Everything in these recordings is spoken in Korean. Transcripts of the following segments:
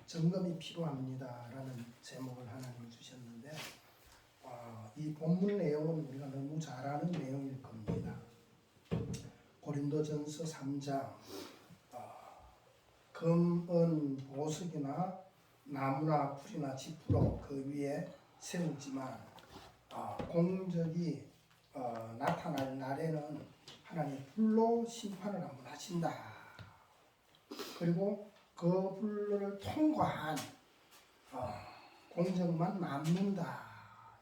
점검이 필요합니다라는 제목을 하나님 주셨는데 이 본문 내용은 우리가 너무 잘 아는 내용일 겁니다. 고린도전서 3장 금, 은, 보석이나 나무나 풀이나 지푸로 그 위에 세우지만 공적이 나타날 날에는 하나님 불로 심판을 한번 하신다. 그리고 그 불을 통과한 공적만 남는다.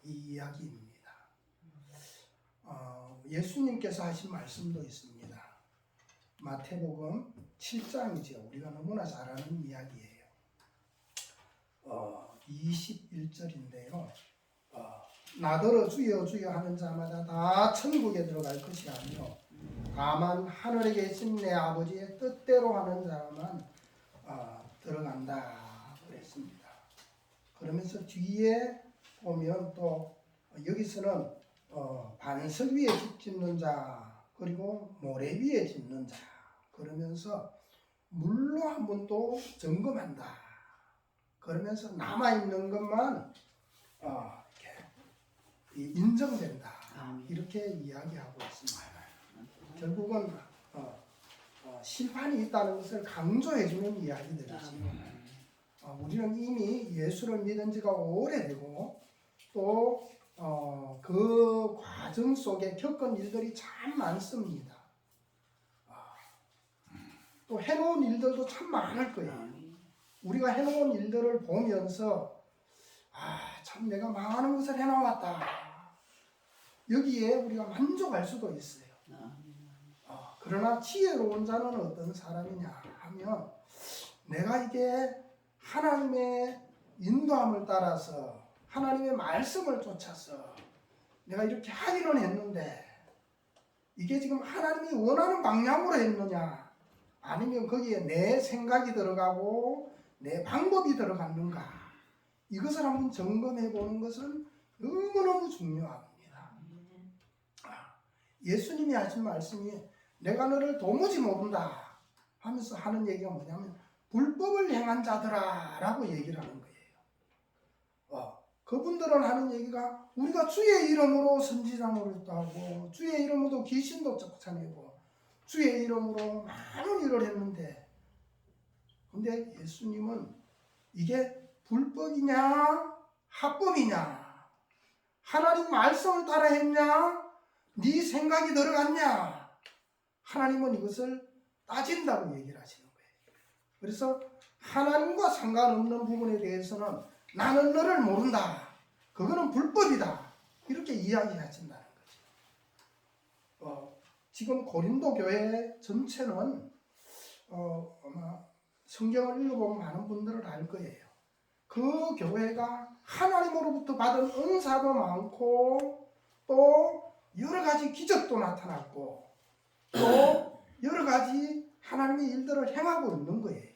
이 이야기입니다. 예수님께서 하신 말씀도 있습니다. 마태복음 7장이죠. 우리가 너무나 잘 아는 이야기예요. 21절인데요. 나더러 주여 주여 하는 자마다 다 천국에 들어갈 것이 아니요 다만 하늘에 계신 내 아버지의 뜻대로 하는 자만 들어간다 그랬습니다. 그러면서 뒤에 보면 또 여기서는 반석 위에 집 짓는 자 그리고 모래 위에 짓는 자 그러면서 물로 한 번 또 점검한다. 그러면서 남아있는 것만 이렇게 인정된다. 이렇게 이야기하고 있습니다. 결국은 심판이 있다는 것을 강조해주는 이야기들이지. 우리는 이미 예수를 믿은 지가 오래되고 또 그 과정 속에 겪은 일들이 참 많습니다. 또 해놓은 일들도 참 많을 거예요. 우리가 해놓은 일들을 보면서 참 내가 많은 것을 해놓았다. 여기에 우리가 만족할 수도 있어요. 그러나 지혜로운 자는 어떤 사람이냐 하면 내가 이게 하나님의 인도함을 따라서 하나님의 말씀을 쫓아서 내가 이렇게 하기는 했는데 이게 지금 하나님이 원하는 방향으로 했느냐 아니면 거기에 내 생각이 들어가고 내 방법이 들어갔는가 이것을 한번 점검해 보는 것은 너무너무 중요합니다. 예수님이 하신 말씀이 내가 너를 도무지 모른다 하면서 하는 얘기가 뭐냐면 불법을 행한 자들아 라고 얘기를 하는 거예요. 그분들은 하는 얘기가 우리가 주의 이름으로 선지자 노릇도 하고 주의 이름으로 귀신도 쫓아내고 주의 이름으로 많은 일을 했는데 근데 예수님은 이게 불법이냐 합법이냐 하나님 말씀을 따라 했냐 네 생각이 들어갔냐 하나님은 이것을 따진다고 얘기를 하시는 거예요. 그래서 하나님과 상관없는 부분에 대해서는 나는 너를 모른다. 그거는 불법이다. 이렇게 이야기하신다는 거죠. 지금 고린도 교회 전체는 아마 성경을 읽어보면 많은 분들은 알 거예요. 그 교회가 하나님으로부터 받은 은사도 많고 또 여러 가지 기적도 나타났고 또 여러 가지 하나님의 일들을 행하고 있는 거예요.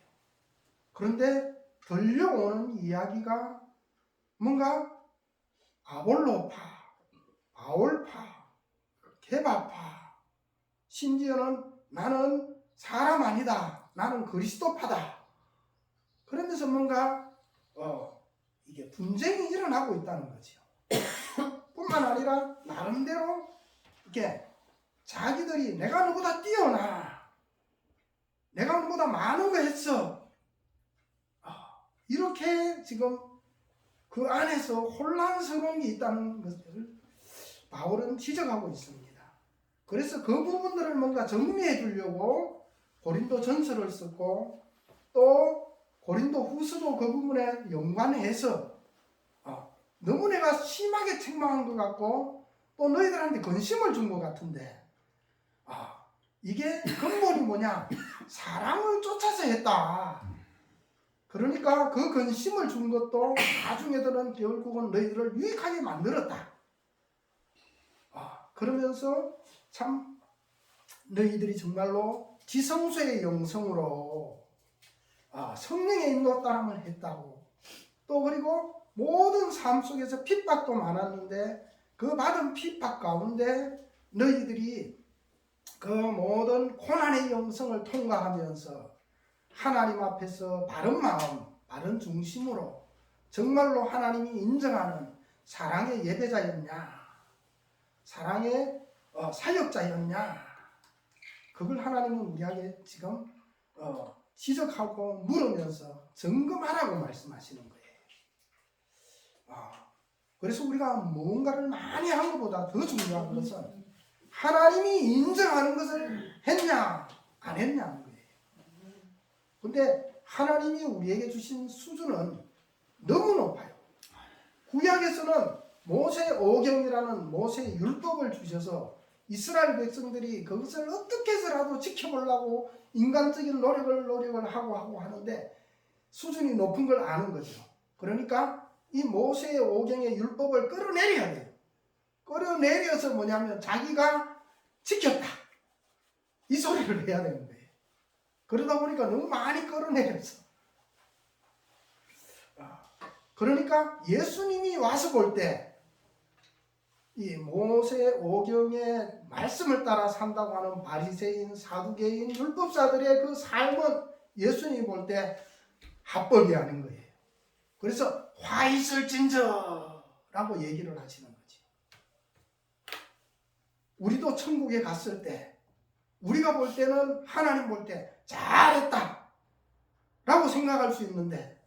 그런데 들려오는 이야기가 뭔가 아볼로파, 바울파, 게바파 심지어는 나는 사람 아니다. 나는 그리스도파다. 그러면서 뭔가 이게 분쟁이 일어나고 있다는 거죠. 뿐만 아니라 나름대로 이렇게 자기들이 내가 너보다 뛰어나. 내가 너보다 많은 거 했어. 이렇게 지금 그 안에서 혼란스러운 게 있다는 것을 바울은 지적하고 있습니다. 그래서 그 부분들을 뭔가 정리해 주려고 고린도 전서를 썼고 또 고린도 후서도 그 부분에 연관해서 너무 내가 심하게 책망한 것 같고 또 너희들한테 근심을 준 것 같은데 이게 근본이 뭐냐 사랑을 쫓아서 했다. 그러니까 그 근심을 준 것도 나중에들은 결국은 너희들을 유익하게 만들었다. 그러면서 참 너희들이 정말로 지성소의 영성으로 성령의 인도 따름을 했다고 또 그리고 모든 삶 속에서 핍박도 많았는데 그 받은 핍박 가운데 너희들이 그 모든 고난의 영성을 통과하면서 하나님 앞에서 바른 마음, 다른 중심으로 정말로 하나님이 인정하는 사랑의 예배자였냐, 사랑의 사역자였냐, 그걸 하나님은 우리에게 지금 지적하고 물으면서 점검하라고 말씀하시는 거예요. 그래서 우리가 뭔가를 많이 한 것보다 더 중요한 것은 하나님이 인정하는 것을 했냐 안 했냐는 거예요. 근데 하나님이 우리에게 주신 수준은 너무 높아요. 구약에서는 모세 오경이라는 모세 율법을 주셔서 이스라엘 백성들이 그것을 어떻게 해서라도 지켜보려고 인간적인 노력을 하고 하는데 수준이 높은 걸 아는 거죠. 그러니까 이 모세 오경의 율법을 끌어내려야 돼요. 끌어내려서 뭐냐면 자기가 지켰다, 이 소리를 해야 되는 거예요. 그러다 보니까 너무 많이 끌어내렸어. 그러니까 예수님이 와서 볼 때 이 모세 오경의 말씀을 따라 산다고 하는 바리새인, 사두개인, 율법사들의 그 삶은 예수님이 볼 때 합법이 아닌 거예요. 그래서 화 있을진저라고 얘기를 하시는 거지. 우리도 천국에 갔을 때 우리가 볼 때는 하나님 볼 때 잘했다 라고 생각할 수 있는데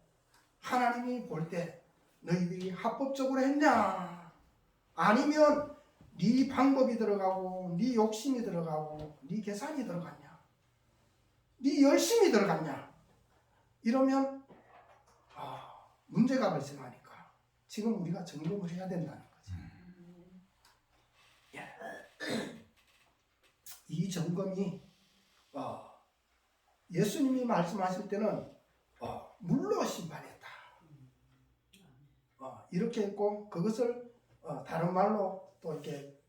하나님이 볼 때 너희들이 합법적으로 했냐, 아니면 네 방법이 들어가고 네 욕심이 들어가고 네 계산이 들어갔냐, 네 열심이 들어갔냐, 이러면 문제가 발생하니까 지금 우리가 점검을 해야 된다는 거지. 이 점검이 예수님이 말씀하실 때는 물로 심판했다 이렇게 했고, 그것을 다른 말로 또 이렇게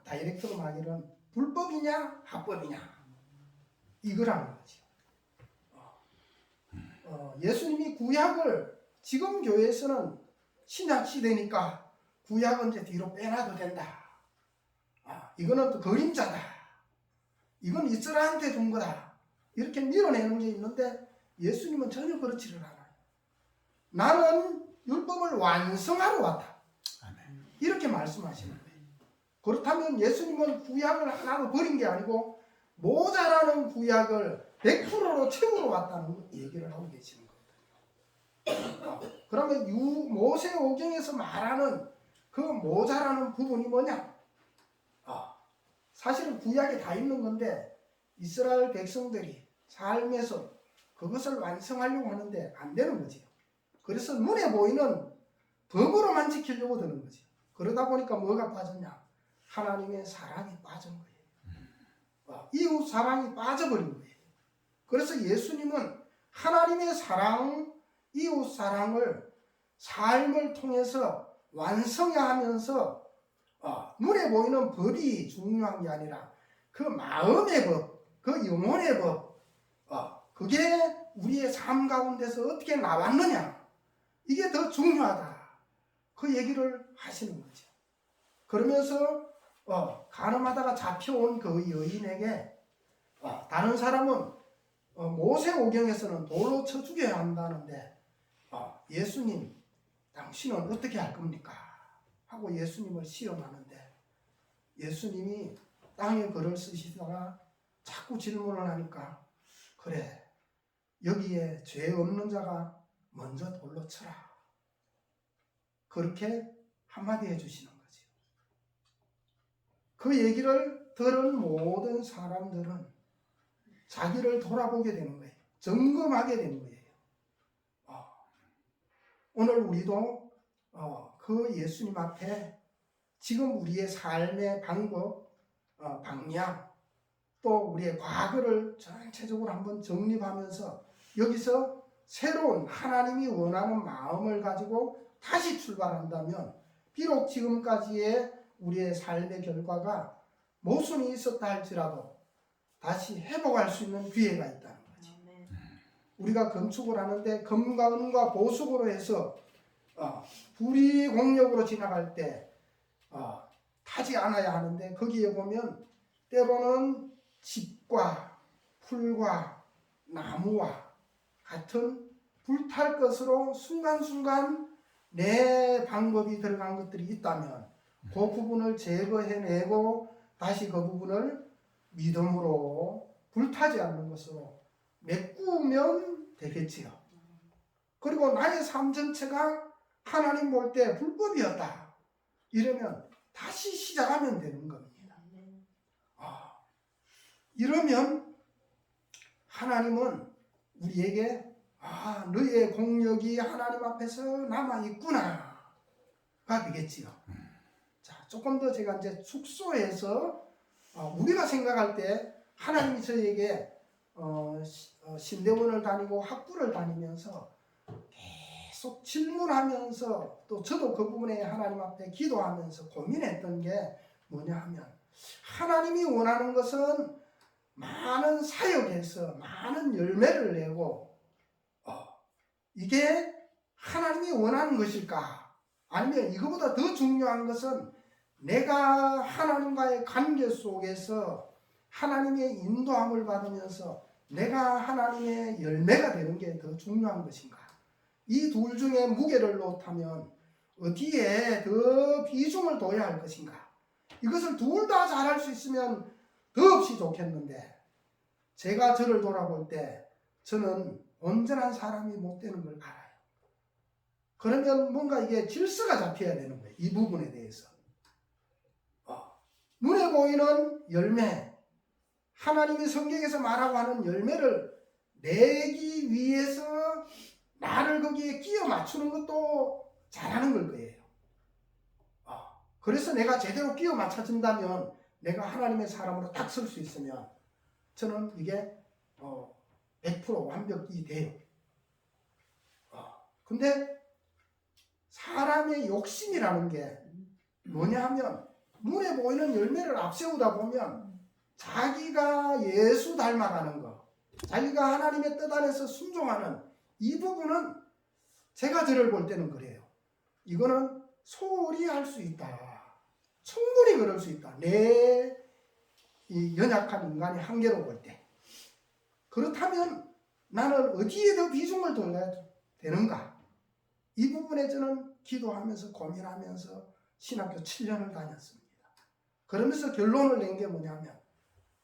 다이렉트로 말하기는 불법이냐 합법이냐 이거라는 거죠. 예수님이 구약을, 지금 교회에서는 신약 시대니까 구약은 이제 뒤로 빼놔도 된다, 이거는 또 그림자다, 이건 이스라엘한테 준 거다, 이렇게 밀어내는 게 있는데 예수님은 전혀 그렇지를 않아요. 나는 율법을 완성하러 왔다, 이렇게 말씀하시는 거예요. 그렇다면 예수님은 구약을 하나도 버린 게 아니고 모자라는 구약을 100%로 채우러 왔다는 얘기를 하고 계시는 거거든요. 그러면 모세 오경에서 말하는 그 모자라는 부분이 뭐냐? 사실은 구약에 다 있는 건데 이스라엘 백성들이 삶에서 그것을 완성하려고 하는데 안 되는 거지. 그래서 눈에 보이는 법으로만 지키려고 드는 거지. 그러다 보니까 뭐가 빠졌냐? 하나님의 사랑이 빠진 거예요. 이웃 사랑이 빠져버린 거예요. 그래서 예수님은 하나님의 사랑, 이웃 사랑을 삶을 통해서 완성해야 하면서 눈에 보이는 법이 중요한 게 아니라 그 마음의 법, 그 영혼의 법, 그게 우리의 삶 가운데서 어떻게 나왔느냐, 이게 더 중요하다, 그 얘기를 하시는 거죠. 그러면서 간음하다가 잡혀온 그 여인에게 다른 사람은 모세 오경에서는 돌로 쳐 죽여야 한다는데 예수님, 당신은 어떻게 할 겁니까? 하고 예수님을 시험하는데 예수님이 땅에 글을 쓰시다가 자꾸 질문을 하니까, 그래, 여기에 죄 없는 자가 먼저 돌로 쳐라, 그렇게 한마디 해주시는 거죠. 그 얘기를 들은 모든 사람들은 자기를 돌아보게 되는 거예요. 점검하게 되는 거예요. 오늘 우리도 그 예수님 앞에 지금 우리의 삶의 방법, 방향, 또 우리의 과거를 전체적으로 한번 정립하면서 여기서 새로운 하나님이 원하는 마음을 가지고 다시 출발한다면 비록 지금까지의 우리의 삶의 결과가 모순이 있었다 할지라도 다시 회복할 수 있는 기회가 있다는 거지. 우리가 건축을 하는데 금과 은과 보석으로 해서 불이공력으로 지나갈 때 타지 않아야 하는데 거기에 보면 때로는 집과 풀과 나무와 같은 불탈 것으로 순간순간 내 방법이 들어간 것들이 있다면 그 부분을 제거해내고 다시 그 부분을 믿음으로 불타지 않는 것으로 메꾸면 되겠지요. 그리고 나의 삶 전체가 하나님 볼 때 불법이었다. 이러면 다시 시작하면 되는 겁니다. 이러면 하나님은 우리에게 너의 공력이 하나님 앞에서 남아있구나 가 되겠지요. 자, 조금 더 제가 이제 축소해서 우리가 생각할 때 하나님이 저에게 신대원을 다니고 학부를 다니면서 계속 질문하면서 또 저도 그 부분에 하나님 앞에 기도하면서 고민했던 게 뭐냐 하면 하나님이 원하는 것은 많은 사역에서 많은 열매를 내고 이게 하나님이 원하는 것일까? 아니면 이거보다 더 중요한 것은 내가 하나님과의 관계 속에서 하나님의 인도함을 받으면서 내가 하나님의 열매가 되는 게 더 중요한 것인가? 이 둘 중에 무게를 놓다면 어디에 더 비중을 둬야 할 것인가? 이것을 둘 다 잘할 수 있으면 더없이 좋겠는데 제가 저를 돌아볼 때 저는 온전한 사람이 못 되는 걸 알아요. 그러면 뭔가 이게 질서가 잡혀야 되는 거예요. 이 부분에 대해서. 눈에 보이는 열매, 하나님이 성경에서 말하고 하는 열매를 내기 위해서 나를 거기에 끼워 맞추는 것도 잘하는 걸 거예요. 그래서 내가 제대로 끼워 맞춰진다면 내가 하나님의 사람으로 딱 설 수 있으면 저는 이게 100% 완벽히 돼요. 근데 사람의 욕심이라는 게 뭐냐 하면 눈에 보이는 열매를 앞세우다 보면 자기가 예수 닮아가는 거, 자기가 하나님의 뜻 안에서 순종하는 이 부분은 제가 저를 볼 때는 그래요. 이거는 소홀히 할 수 있다. 충분히 그럴 수 있다. 내 이 연약한 인간의 한계로 볼 때. 그렇다면 나는 어디에 더 비중을 둬야 되는가? 이 부분에 저는 기도하면서 고민하면서 신학교 7년을 다녔습니다. 그러면서 결론을 낸 게 뭐냐면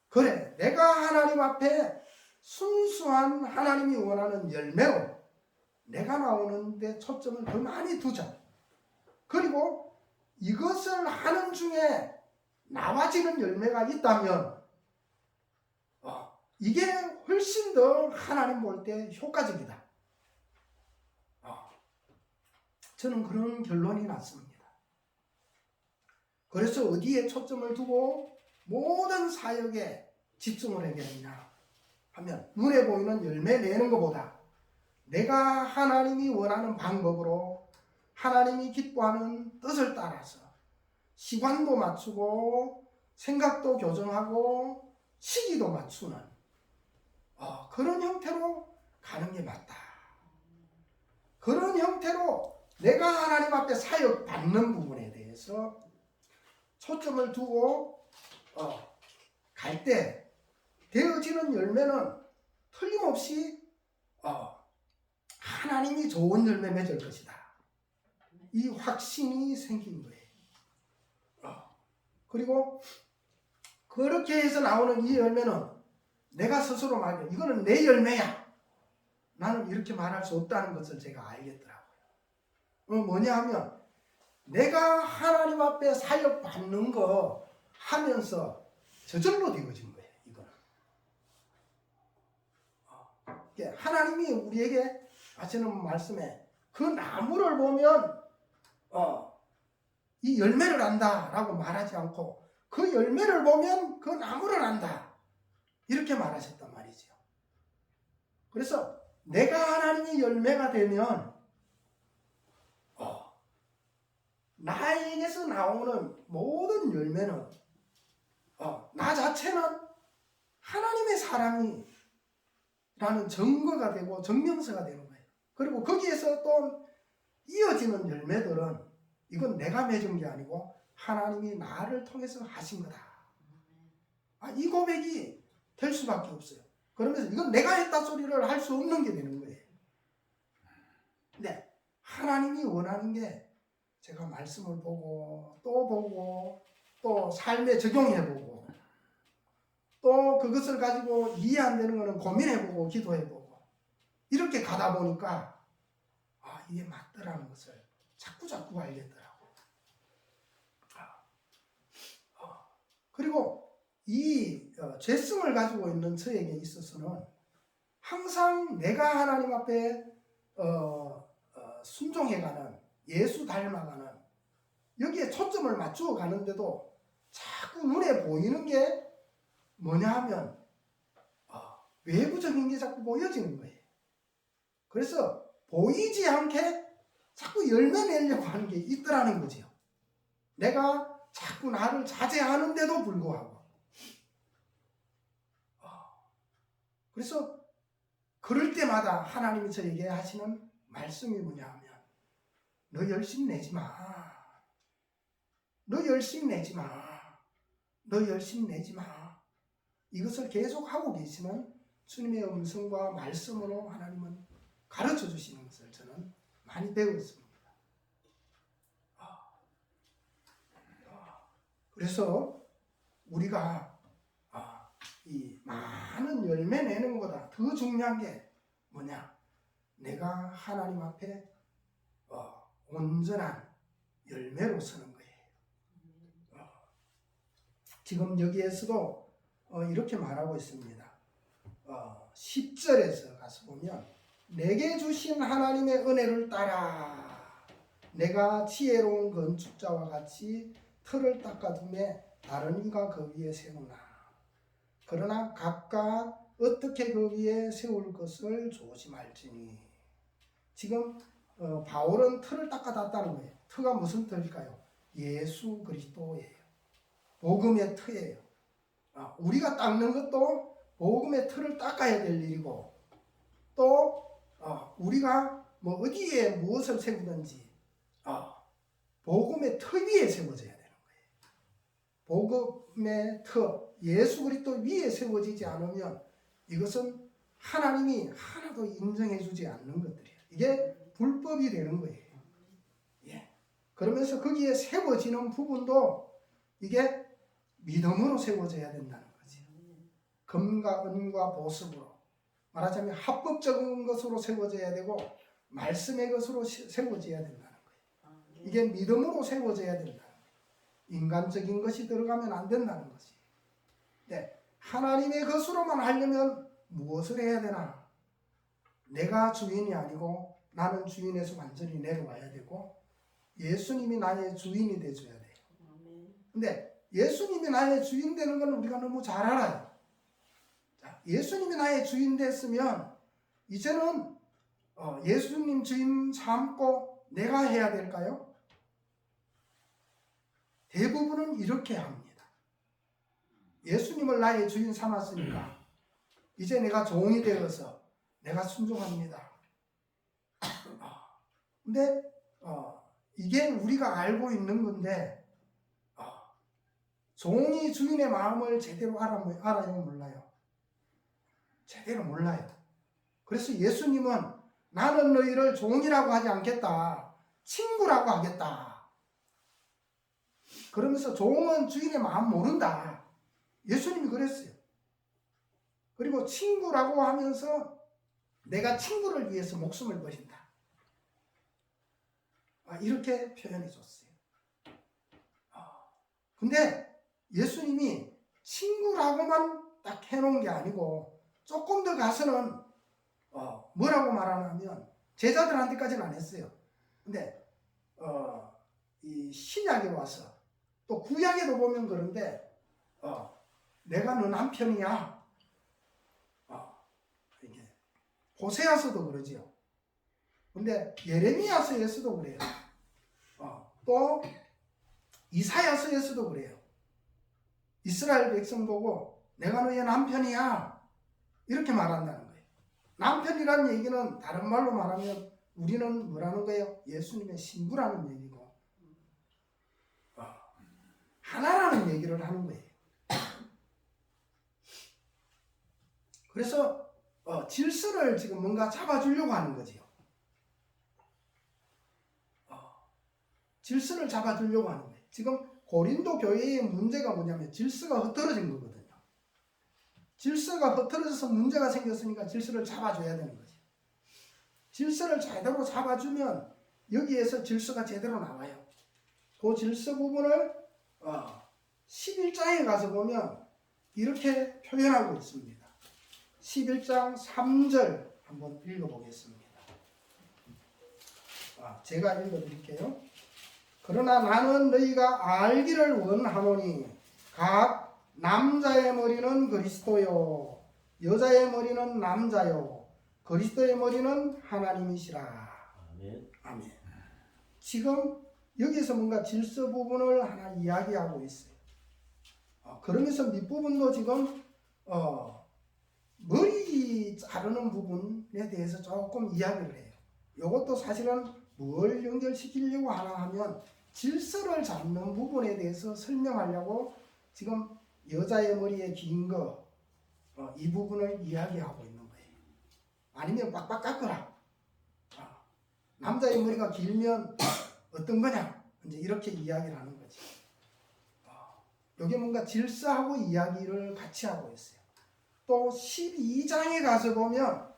그래, 내가 하나님 앞에 순수한 하나님이 원하는 열매로 내가 나오는데 초점을 더 많이 두자. 그리고 이것을 하는 중에 나와지는 열매가 있다면 이게 훨씬 더 하나님 볼 때 효과적이다. 저는 그런 결론이 났습니다. 그래서 어디에 초점을 두고 모든 사역에 집중을 해야 되느냐 하면 눈에 보이는 열매 내는 것보다 내가 하나님이 원하는 방법으로 하나님이 기뻐하는 뜻을 따라서 시간도 맞추고 생각도 교정하고 시기도 맞추는 그런 형태로 가는 게 맞다. 그런 형태로 내가 하나님 앞에 사역 받는 부분에 대해서 초점을 두고 갈 때 되어지는 열매는 틀림없이 하나님이 좋은 열매 맺을 것이다. 이 확신이 생긴 거예요. 그리고 그렇게 해서 나오는 이 열매는 내가 스스로 말해 이거는 내 열매야. 나는 이렇게 말할 수 없다는 것을 제가 알겠더라고요. 뭐냐 하면 내가 하나님 앞에 사역 받는 거 하면서 저절로 되어진 거예요. 이거는 하나님이 우리에게 하시는 말씀에 그 나무를 보면 이 열매를 안다라고 말하지 않고 그 열매를 보면 그 나무를 안다 이렇게 말하셨단 말이죠. 그래서 내가 하나님의 열매가 되면 나에게서 나오는 모든 열매는 나 자체는 하나님의 사람이라는 증거가 되고 증명서가 되는 거예요. 그리고 거기에서 또 이어지는 열매들은 이건 내가 맺은 게 아니고 하나님이 나를 통해서 하신 거다. 이 고백이 될 수밖에 없어요. 그러면서 이건 내가 했다 소리를 할 수 없는 게 되는 거예요. 하나님이 원하는 게 제가 말씀을 보고 또 삶에 적용해보고 또 그것을 가지고 이해 안 되는 거는 고민해보고 기도해보고 이렇게 가다 보니까 이게 맞더라는 것을 자꾸 알겠더라고. 그리고 이 죄성을 가지고 있는 저에게 있어서는 항상 내가 하나님 앞에 순종해가는, 예수 닮아가는, 여기에 초점을 맞추어 가는데도 자꾸 눈에 보이는 게 뭐냐 하면 외부적인 게 자꾸 보여지는 거예요. 그래서 보이지 않게 자꾸 열매 내려고 하는 게 있더라는 거죠. 내가 자꾸 나를 자제하는데도 불구하고. 그래서 그럴 때마다 하나님이 저에게 하시는 말씀이 뭐냐 하면 너 열심 내지 마. 너 열심 내지 마. 너 열심 내지 마. 이것을 계속 하고 계시는 주님의 음성과 말씀으로 하나님은 가르쳐 주시는 것을 저는 많이 배웠습니다. 그래서 우리가 이 많은 열매 내는 것보다 더 중요한 게 뭐냐? 내가 하나님 앞에 온전한 열매로 서는 거예요. 지금 여기에서도 이렇게 말하고 있습니다. 10절에서 가서 보면 내게 주신 하나님의 은혜를 따라 내가 지혜로운 건축자와 같이 틀을 닦아둠에 다른 이가 그 위에 세우나 그러나 각각 어떻게 그 위에 세울 것을 조심할지니. 지금 바울은 틀을 닦아놨다는 거예요. 틀가 무슨 틀일까요? 예수 그리스도예요. 복음의 틀이에요. 우리가 닦는 것도 복음의 틀을 닦아야 될 일이고 또 우리가 뭐 어디에 무엇을 세우든지 복음의 틀 위에 세워져야 되는 거예요. 복음의 틀, 예수 그리스도 위에 세워지지 않으면 이것은 하나님이 하나도 인정해 주지 않는 것들이에요. 이게 불법이 되는 거예요. 예. 그러면서 거기에 세워지는 부분도 이게 믿음으로 세워져야 된다는 거지. 금과 은과 보석으로 말하자면 합법적인 것으로 세워져야 되고 말씀의 것으로 세워져야 된다는 거예요. 이게 믿음으로 세워져야 된다는 거예요. 인간적인 것이 들어가면 안 된다는 것이. 네, 하나님의 것으로만 하려면 무엇을 해야 되나? 내가 주인이 아니고 나는 주인에서 완전히 내려와야 되고 예수님이 나의 주인이 되어줘야 돼요. 근데 예수님이 나의 주인 되는 건 우리가 너무 잘 알아요. 자, 예수님이 나의 주인 됐으면 이제는 예수님 주인 삼고 내가 해야 될까요? 대부분은 이렇게 합니다. 예수님을 나의 주인 삼았으니까 이제 내가 종이 되어서 내가 순종합니다. 근데 이게 우리가 알고 있는 건데 종이 주인의 마음을 제대로 알아요, 몰라요? 제대로 몰라요. 그래서 예수님은 나는 너희를 종이라고 하지 않겠다. 친구라고 하겠다. 그러면서 종은 주인의 마음 모른다. 예수님이 그랬어요. 그리고 친구라고 하면서 내가 친구를 위해서 목숨을 버린다. 이렇게 표현해 줬어요. 근데 예수님이 친구라고만 딱 해놓은 게 아니고 조금 더 가서는 뭐라고 말하냐면 제자들한테까지는 안 했어요. 근데 이 신약에 와서 또 구약에도 보면 그런데 내가 너 남편이야. 이게 호세아서도 그러지요. 근데 예레미야서에서도 그래요. 또 이사야서에서도 그래요. 이스라엘 백성 보고 내가 너의 남편이야 이렇게 말한다는 거예요. 남편이라는 얘기는 다른 말로 말하면 우리는 뭐라는 거예요? 예수님의 신부라는 얘기고 하나라는 얘기를 하는 거예요. 그래서 질서를 지금 뭔가 잡아주려고 하는 거지요. 질서를 잡아주려고 하는 거예요. 지금 고린도 교회의 문제가 뭐냐면 질서가 흐트러진 거거든요. 질서가 흐트러져서 문제가 생겼으니까 질서를 잡아줘야 되는 거죠. 질서를 제대로 잡아주면 여기에서 질서가 제대로 나와요. 그 질서 부분을 11장에 가서 보면 이렇게 표현하고 있습니다. 11장 3절 한번 읽어보겠습니다. 제가 읽어드릴게요. 그러나 나는 너희가 알기를 원하노니 각 남자의 머리는 그리스도요 여자의 머리는 남자요 그리스도의 머리는 하나님이시라. 아멘. 아멘. 지금 여기서 뭔가 질서 부분을 하나 이야기하고 있어요. 그러면서 밑부분도 지금 머리 자르는 부분에 대해서 조금 이야기를 해요. 이것도 사실은 뭘 연결시키려고 하나 하면 질서를 잡는 부분에 대해서 설명하려고 지금 여자의 머리에 긴 거, 이 부분을 이야기하고 있는 거예요. 아니면 빡빡 깎아라. 남자의 머리가 길면 어떤 거냐? 이제 이렇게 이야기를 하는 거지. 이게 뭔가 질서하고 이야기를 같이 하고 있어요. 또 12장에 가서 보면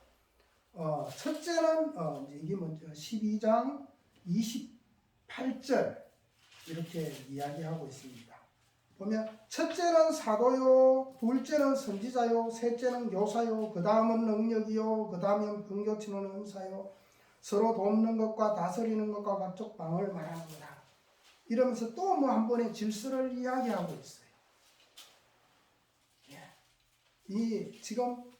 첫째는 이게 먼저 12장 28절 이렇게 이야기하고 있습니다. 보면 첫째는 사도요, 둘째는 선지자요, 셋째는 교사요, 그 다음은 능력이요, 그 다음은 번교치는 은사요, 서로 돕는 것과 다스리는 것과 각종 방을 말하는 거다. 이러면서 또 뭐 한 번의 질서를 이야기하고 있어요. 이 지금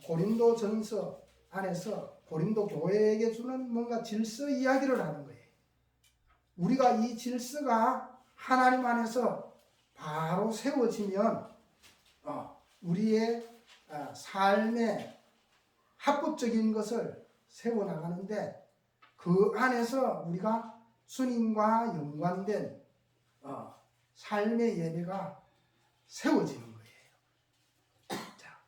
고린도 전서 안에서 고린도 교회에게 주는 뭔가 질서 이야기를 하는 거예요. 우리가 이 질서가 하나님 안에서 바로 세워지면 우리의 삶의 합법적인 것을 세워나가는데 그 안에서 우리가 주님과 연관된 삶의 예배가 세워지는 거예요. 자,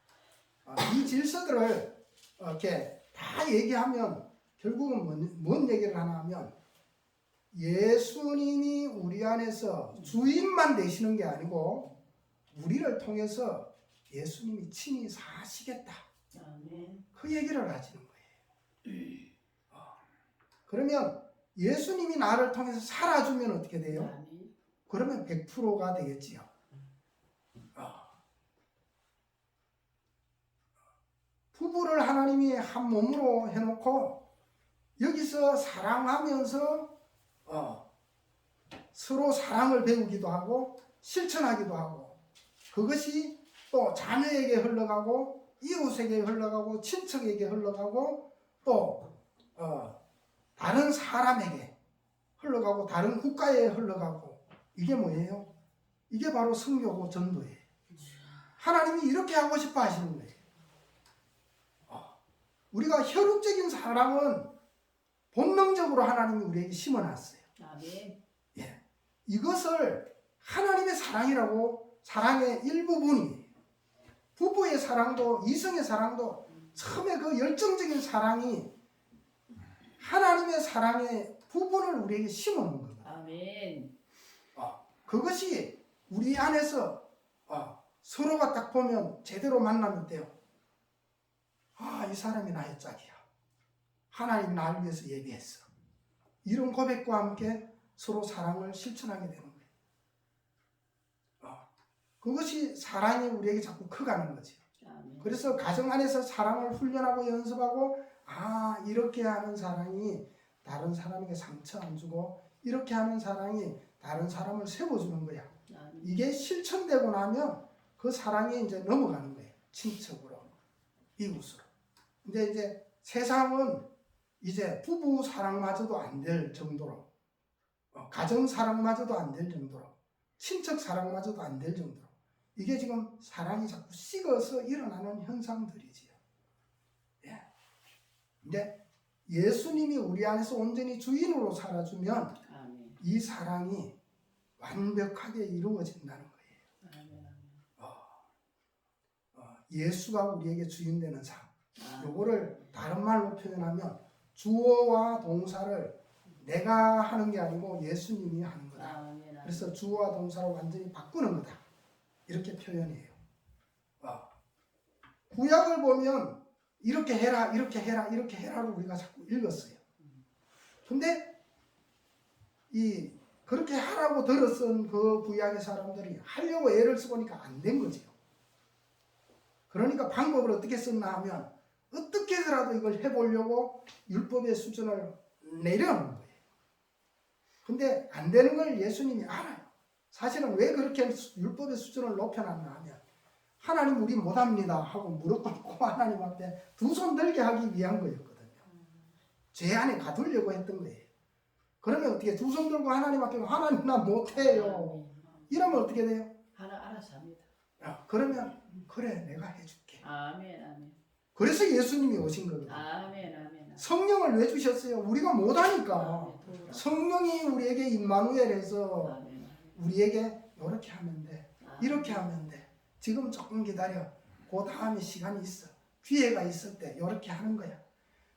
이 질서들을 이렇게 다 얘기하면 결국은 뭔 얘기를 하나 하면 예수님이 우리 안에서 주인만 되시는 게 아니고 우리를 통해서 예수님이 친히 사시겠다. 그 얘기를 하시는 거예요. 그러면 예수님이 나를 통해서 살아주면 어떻게 돼요? 그러면 100%가 되겠지요. 부부를 하나님이 한 몸으로 해놓고 여기서 사랑하면서 서로 사랑을 배우기도 하고 실천하기도 하고 그것이 또 자녀에게 흘러가고 이웃에게 흘러가고 친척에게 흘러가고 또 다른 사람에게 흘러가고 다른 국가에 흘러가고 이게 뭐예요? 이게 바로 선교고 전도예요. 하나님이 이렇게 하고 싶어 하시는 거예요. 우리가 혈육적인 사랑은 본능적으로 하나님이 우리에게 심어놨어요. 아멘. 예, 이것을 하나님의 사랑이라고 사랑의 일부분이 부부의 사랑도 이성의 사랑도 처음에 그 열정적인 사랑이 하나님의 사랑의 부분을 우리에게 심어놓은 거거든요. 아멘. 그것이 우리 안에서 서로가 딱 보면 제대로 만나면 돼요. 이 사람이 나의 짝이야. 하나님 나를 위해서 예비했어. 이런 고백과 함께 서로 사랑을 실천하게 되는 거예요. 그것이 사랑이 우리에게 자꾸 커가는 거죠. 아멘. 그래서 가정 안에서 사랑을 훈련하고 연습하고 이렇게 하는 사랑이 다른 사람에게 상처 안 주고 이렇게 하는 사랑이 다른 사람을 세워주는 거야. 아멘. 이게 실천되고 나면 그 사랑이 이제 넘어가는 거예요. 친척으로, 이웃으로. 근데 이제 세상은 이제 부부 사랑마저도 안 될 정도로, 가정 사랑마저도 안 될 정도로, 친척 사랑마저도 안 될 정도로, 이게 지금 사랑이 자꾸 식어서 일어나는 현상들이지요. 예. 근데 예수님이 우리 안에서 온전히 주인으로 살아주면 아멘. 이 사랑이 완벽하게 이루어진다는 거예요. 아멘. 예수가 우리에게 주인 되는 삶. 아멘. 요거를 다른 말로 표현하면 주어와 동사를 내가 하는 게 아니고 예수님이 하는 거다. 아멘, 아멘. 그래서 주어와 동사를 완전히 바꾸는 거다. 이렇게 표현해요. 구약을 보면 이렇게 해라, 이렇게 해라, 이렇게 해라를 우리가 자꾸 읽었어요. 근데 그렇게 하라고 들었은 그 구약의 사람들이 하려고 애를 써보니까 안 된 거지요. 그러니까 방법을 어떻게 썼나 하면 어떻게 해서라도 이걸 해보려고 율법의 수준을 내려놓은 거예요. 근데 안 되는 걸 예수님이 알아요. 사실은 왜 그렇게 율법의 수준을 높여놨나 하면 하나님 우리 못합니다 하고 무릎 꿇고 하나님 앞에 두 손 들게 하기 위한 거였거든요. 죄 안에 가두려고 했던 거예요. 그러면 어떻게 두 손 들고 하나님 앞에 하나님 나 못해요. 이러면 어떻게 돼요? 하나 알아서 합니다. 그러면 그래 내가 해줄게. 아멘, 아멘. 그래서 예수님이 오신 거거든요. 아멘, 아멘. 성령을 왜 주셨어요? 우리가 못하니까. 아멘. 성령이 우리에게 임마누엘에서 아멘. 우리에게 이렇게 하면 돼. 이렇게 하면 돼. 지금 조금 기다려. 그 다음에 시간이 있어. 기회가 있을 때 이렇게 하는 거야.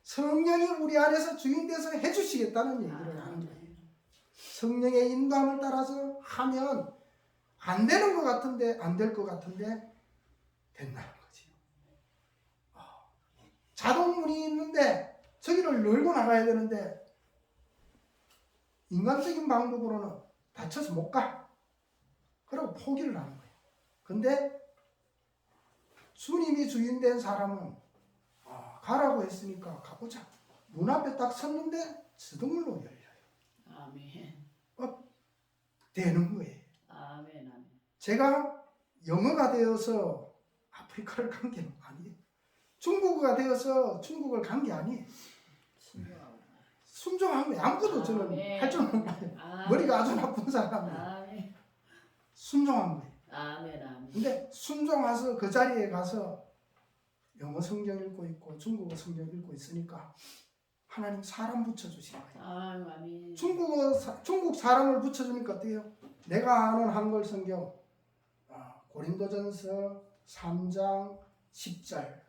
성령이 우리 안에서 주인 돼서 해주시겠다는 얘기를 하는 거예요. 성령의 인도함을 따라서 하면 안 되는 것 같은데 안 될 것 같은데 된다는 거지. 자동문이 있는데 저기를 열고 나가야 되는데 인간적인 방법으로는 다쳐서 못 가. 그러고 포기를 하는 거예요. 근데 주님이 주인 된 사람은 가라고 했으니까 가보자. 문 앞에 딱 섰는데 자동문으로 열려요. 아멘. 되는 거예요. 아멘, 아멘. 제가 영어가 되어서 아프리카를 간 게 아니에요. 중국어가 되어서 중국을 간 게 아니에요. 순종한 거예요. 아무것도 저는 할 줄 몰라요. 머리가 아주 나쁜 사람이에요. 아멘. 순종한 거예요. 아멘, 아멘. 근데 순종해서 그 자리에 가서 영어 성경 읽고 있고 중국어 성경 읽고 있으니까 하나님 사람 붙여주신 거예요. 아멘. 중국 사람을 붙여주니까 어때요? 내가 아는 한글 성경 고린도전서 3장 10절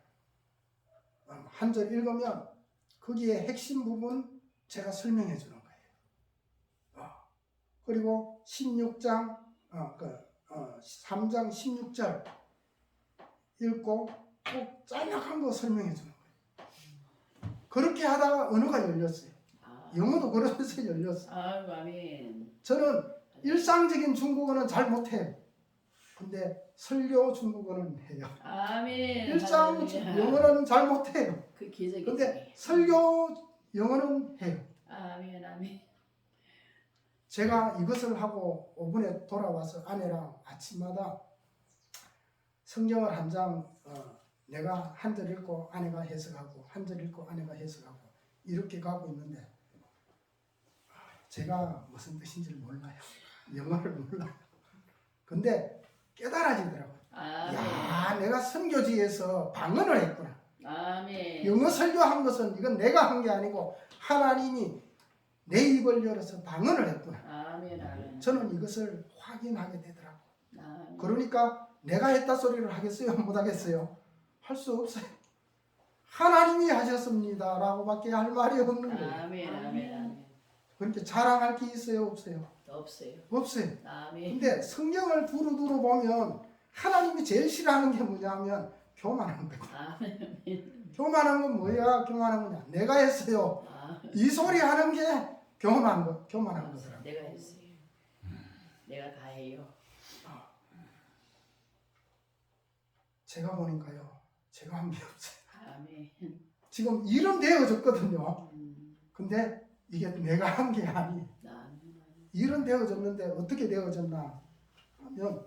한 절 읽으면 거기에 핵심 부분 제가 설명해 주는 거예요. 그리고 16장 3장 16절 읽고 꼭 짤막한 거 설명해 주는 거예요. 그렇게 하다가 언어가 열렸어요. 영어도 그러면서 열렸어요. 아멘. 저는 일상적인 중국어는 잘 못해요. 근데 설교 중국어는 해요. 아멘. 일상 영어는 잘 못해요. 그 기적이. 근데 설교 영어는 해요. 아멘, 아멘. 제가 이것을 하고 5분에 돌아와서 아내랑 아침마다 성경을 한 장 내가 한 절 읽고 아내가 해석하고 한 절 읽고 아내가 해석하고 이렇게 가고 있는데 제가 무슨 뜻인지를 몰라요. 영어를 몰라요. 근데 깨달아지더라고요. 야, 내가 선교지에서 방언을 했구나. 아멘. 영어 설교한 것은 이건 내가 한 게 아니고 하나님이 내 입을 열어서 방언을 했구나. 아멘, 아멘. 저는 이것을 확인하게 되더라고요. 아멘. 그러니까 내가 했다 소리를 하겠어요? 못 하겠어요? 할 수 없어요. 하나님이 하셨습니다 라고밖에 할 말이 없는 거예요. 아멘, 아멘, 아멘. 그러니까 자랑할 게 있어요? 없어요? 없어요. 없어요. 아멘. 근데 성경을 두루두루 보면 하나님이 제일 싫어하는 게 뭐냐면 교만한 거예요. 아멘. 교만한 건 뭐야? 교만한 거냐? 내가 했어요. 이 소리 하는 게 교만한 거더라고요. 내가 했어요. 내가 다 해요. 제가 보니까요. 제가 한 게 없어요. 아멘. 지금 일은 되어졌거든요. 근데 이게 내가 한 게 아니에요. 일은 되어졌는데 어떻게 되어졌나 하면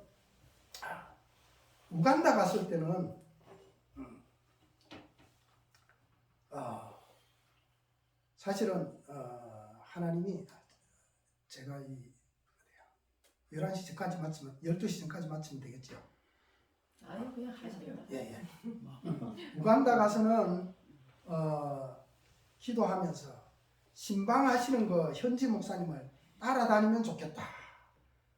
우간다 갔을 때는 사실은 하나님이 제가 11시 전까지 마치면 12시 전까지 마치면 되겠죠. 아유 그냥 하세요. 예. 우간다 가서는 기도하면서 신방하시는 그 현지 목사님을 따라다니면 좋겠다.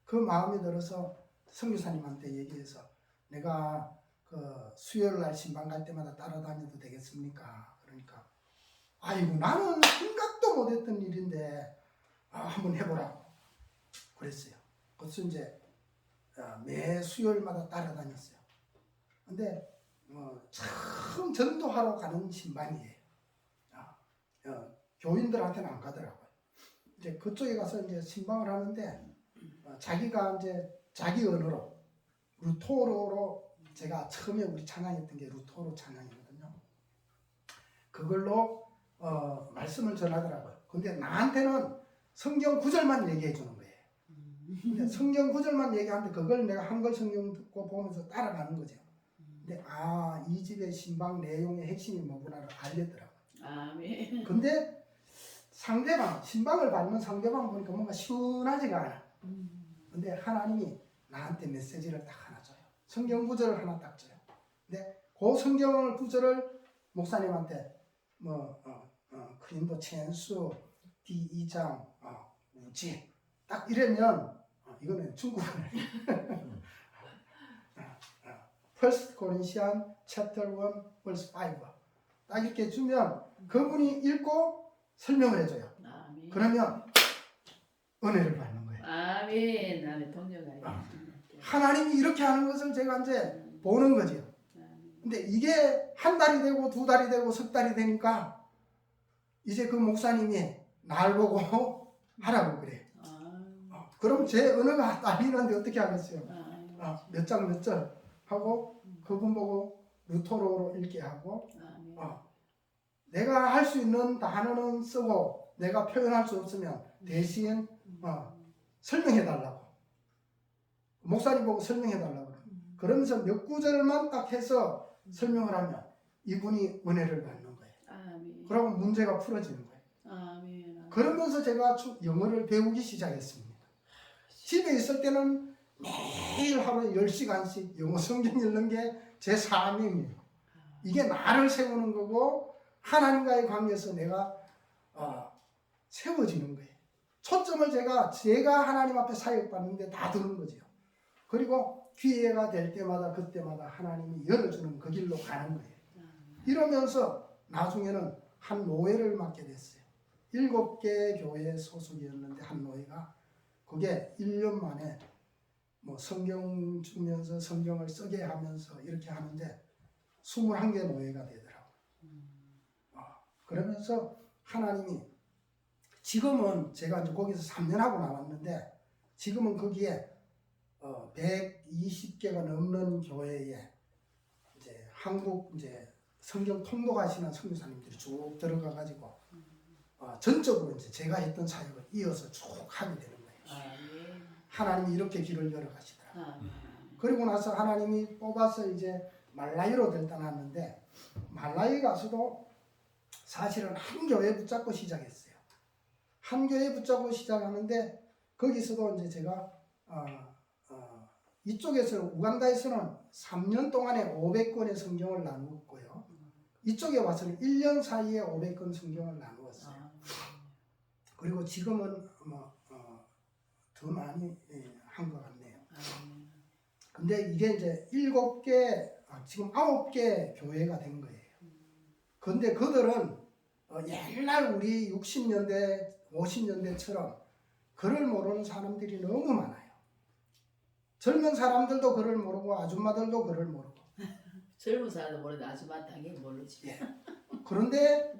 그 마음이 들어서 선교사님한테 얘기해서 내가 그 수요일 날 신방 갈 때마다 따라다녀도 되겠습니까? 그러니까 아이고 나는 생각도 못했던 일인데 한번 해보라고 그랬어요. 그래서 이제 매 수요일마다 따라다녔어요. 근데 처음 전도하러 가는 신방이에요. 교인들한테는 안 가더라고요. 이제 그쪽에 가서 이제 신방을 하는데 자기가 이제 자기 언어로 루토로로 제가 처음에 우리 찬양했던 게 루토로 찬양이거든요. 그걸로 말씀을 전하더라고요. 근데 나한테는 성경 구절만 얘기해 주는 거예요. 근데 성경 구절만 얘기하는데 그걸 내가 한글 성경 듣고 보면서 따라가는 거죠. 근데 이 집의 신방 내용의 핵심이 뭐구나를 알겠더라고요. 아멘. 근데 상대방, 신방을 받는 상대방 보니까 뭔가 시원하지가 않아. 근데 하나님이 나한테 메시지를 딱 하나 줘요. 성경 구절을 하나 딱 줘요. 근데 그 성경 구절을 목사님한테 크림도 천수 D2장 우지 딱 이러면 이거는 중국어네. First Corinthians chapter 1 verse 5 딱 이렇게 주면 그분이 읽고 설명을 해줘요. 아멘. 그러면 은혜를 받는 거예요. 아멘. 나는 동료가 하나님이 이렇게 하는 것을 제가 이제 보는 거죠. 근데 이게 한 달이 되고 두 달이 되고 석 달이 되니까 이제 그 목사님이 날 보고 하라고 그래. 그럼 제 언어가 딸리는데 어떻게 하겠어요? 몇 장 몇 절 하고 그분 보고 루토로로 읽게 하고 내가 할 수 있는 단어는 쓰고 내가 표현할 수 없으면 대신 설명해 달라고 목사님 보고 설명해 달라고 그러면서 몇 구절만 딱 해서 설명을 하면 이분이 은혜를 받는 거예요. 그러면 문제가 풀어지는 거예요. 그러면서 제가 영어를 배우기 시작했습니다. 집에 있을 때는 매일 하루에 10시간씩 영어 성경 읽는 게 제 사명이에요. 이게 나를 세우는 거고 하나님과의 관계에서 내가 세워지는 거예요. 초점을 제가 하나님 앞에 사역받는데 다 두는 거죠. 그리고 기회가 될 때마다 그때마다 하나님이 열어주는 그 길로 가는 거예요. 이러면서 나중에는 한 노예를 맡게 됐어요. 7개 교회 소속이었는데 한 노예가 그게 1년 만에 성경 주면서 성경을 쓰게 하면서 이렇게 하는데 21개 노예가 되더라고요. 그러면서 하나님이 지금은 제가 이제 거기서 3년 하고 나왔는데 지금은 거기에 120개가 넘는 교회에 이제 한국 이제 성경 통독하시는 선교사님들이 쭉 들어가 가지고 전적으로 이제 제가 했던 사역을 이어서 쭉 하게 되는 거예요. 하나님이 이렇게 길을 열어 가시더라고요. 그리고 나서 하나님이 뽑아서 이제 말라이로 들떠났는데 말라이 가서도 사실은 한 교회 붙잡고 시작했어요. 한 교회 붙잡고 시작하는데 거기서도 이제 제가 이쪽에서 우간다에서는 3년 동안에 500권의 성경을 나누었고요. 이쪽에 와서는 1년 사이에 500권 성경을 나누었어요. 그리고 지금은 더 많이 한 것 같네요. 근데 이게 이제 7개, 지금 9개 교회가 된 거예요. 근데 그들은 옛날 우리 60년대, 50년대처럼 글을 모르는 사람들이 너무 많아요. 젊은 사람들도 글을 모르고 아줌마들도 글을 모르고. 젊은 사람도 모르는데 아줌마 당연히 모르지. 예. 그런데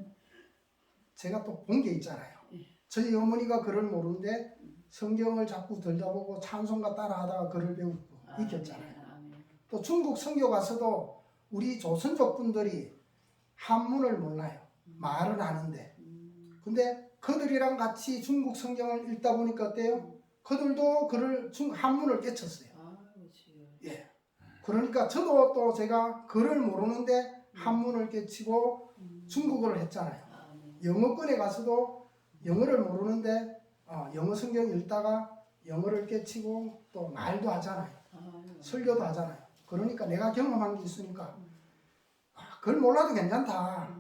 제가 또 본 게 있잖아요. 저희 어머니가 글을 모르는데 성경을 자꾸 들여다보고 찬송가 따라하다가 글을 배우고 익혔잖아요. 또 중국 선교 가서도 우리 조선족 분들이 한문을 몰라요. 말은 아는데. 근데 그들이랑 같이 중국 성경을 읽다 보니까 어때요? 그들도 한문을 깨쳤어요. 예. 그러니까 저도 또 제가 글을 모르는데 한문을 깨치고 중국어를 했잖아요. 영어권에 가서도 영어를 모르는데 영어 성경 읽다가 영어를 깨치고 또 말도 하잖아요. 설교도 하잖아요. 그러니까 내가 경험한 게 있으니까 그걸 몰라도 괜찮다.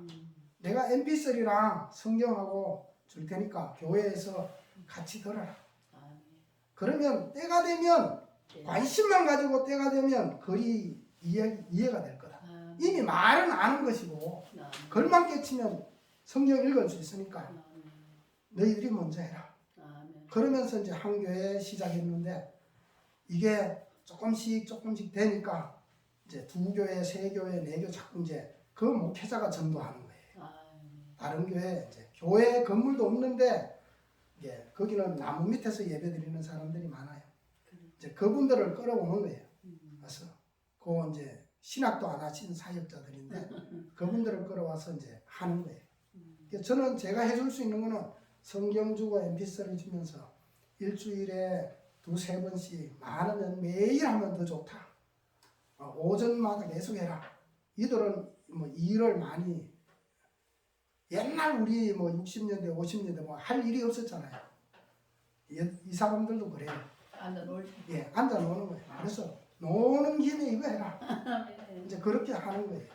내가 MP3랑 성경하고 줄 테니까 교회에서 같이 들어라. 그러면 때가 되면 관심만 가지고 때가 되면 글이 이해가 될 거다. 이미 말은 아는 것이고 글만 깨치면 성경 읽을 수 있으니까 너희들이 먼저 해라. 그러면서 이제 한 교회 시작했는데 이게 조금씩 되니까 이제 두 교회, 세 교회, 네 교회 자꾸 이제 그 목회자가 전도하는 거예요. 다른 교회 이제 교회 건물도 없는데 거기는 나무 밑에서 예배드리는 사람들이 많아요. 이제 그분들을 끌어오는 거예요. 그래서 그 이제 신학도 안 하시는 사역자들인데 그분들을 끌어와서 이제 하는 거예요. 저는 제가 해줄 수 있는 거는 성경 주고 MP3를 주면서 일주일에 두세 번씩 많으면 매일 하면 더 좋다. 오전마다 계속 해라. 이들은 뭐 일을 많이 옛날 우리 뭐 60년대 50년대 뭐 할 일이 없었잖아요. 이 사람들도 그래요. 앉아 놀. 예, 앉아 노는 거예요. 그래서 노는 김에 이거 해라. 이제 그렇게 하는 거예요.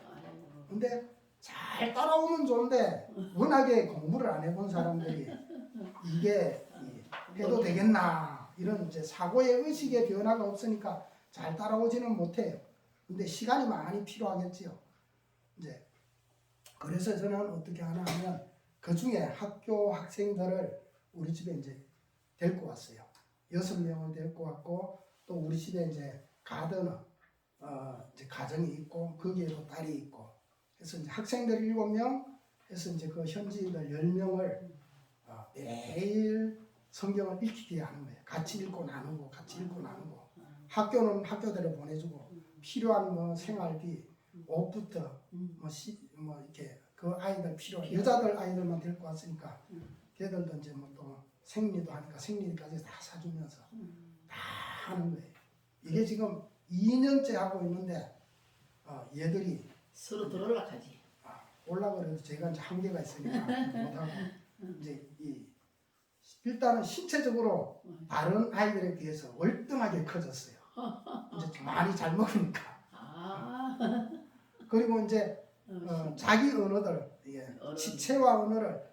근데 잘 따라오면 좋은데 워낙에 공부를 안 해본 사람들이 이게 해도 되겠나 이런 이제 사고의 의식의 변화가 없으니까 잘 따라오지는 못해요. 근데 시간이 많이 필요하겠지요. 이제 그래서 저는 어떻게 하나 하면 그 중에 학교 학생들을 우리 집에 이제 데리고 왔어요. 6명을 데리고 왔고 또 우리 집에 이제 가드너 이제 가정이 있고 거기에도 딸이 있고 그래서 이제 학생들 7명 해서 이제 그 현지인들 10명을 매일 성경을 읽히게 하는 거예요. 같이 읽고 나누고 학교는 학교대로 보내주고 필요한 뭐 생활비 옷부터 뭐 이렇게 그 아이들 필요한 여자들 아이들만 데리고 왔으니까 걔들도 이제 뭐 또 생리도 하니까 생리까지 다 사주면서 다 하는 거예요. 이게 지금 2년째 하고 있는데 얘들이 서로 들어올라 하지. 올라그래도 제가 이제 한계가 있으니까 못하고 이제 일단은 신체적으로 다른 아이들에 비해서 월등하게 커졌어요. 이제 많이 잘 먹으니까. 그리고 이제 자기 언어들, 지체와 언어를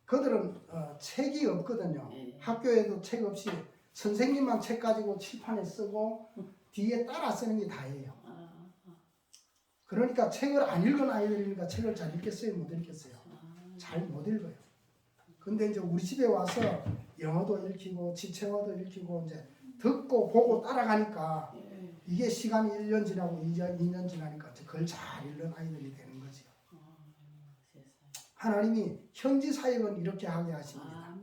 그들은 책이 없거든요. 학교에도 책 없이 선생님만 책 가지고 칠판에 쓰고 뒤에 따라 쓰는 게 다예요. 그러니까 책을 안 읽은 아이들이니까 책을 잘 읽겠어요? 못 읽겠어요? 잘 못 읽어요. 근데 이제 우리 집에 와서 영어도 읽히고 지체화도 읽히고 이제 듣고 보고 따라가니까 이게 시간이 1년 지나고 2년 지나니까 그걸 잘 읽는 아이들이 되는 거죠. 하나님이 현지 사역은 이렇게 하게 하십니다.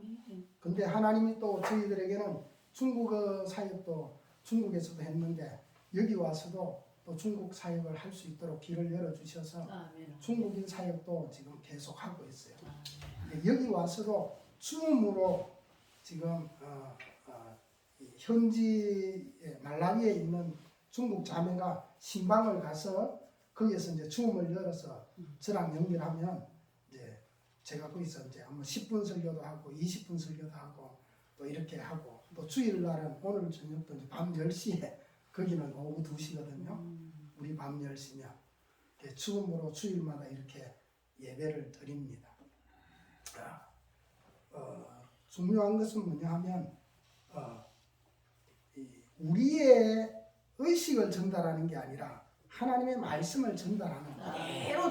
근데 하나님이 또 저희들에게는 중국어 사역도 중국에서도 했는데 여기 와서도 또 중국 사역을 할 수 있도록 길을 열어주셔서 중국인 사역도 지금 계속 하고 있어요. 여기 와서도 줌으로 지금 현지 말라위에 있는 중국 자매가 신방을 가서 거기에서 이제 줌을 열어서 저랑 연결하면 이제 제가 거기서 이제 한번 10분 설교도 하고 20분 설교도 하고 또 이렇게 하고 또 주일날은 오늘 저녁도 이제 밤 10시에 거기는 오후 2시거든요. 우리 밤 10시면 줌으로 주일마다 이렇게 예배를 드립니다. 중요한 것은 뭐냐 하면 우리의 의식을 전달하는 게 아니라 하나님의 말씀을 전달하는 그대로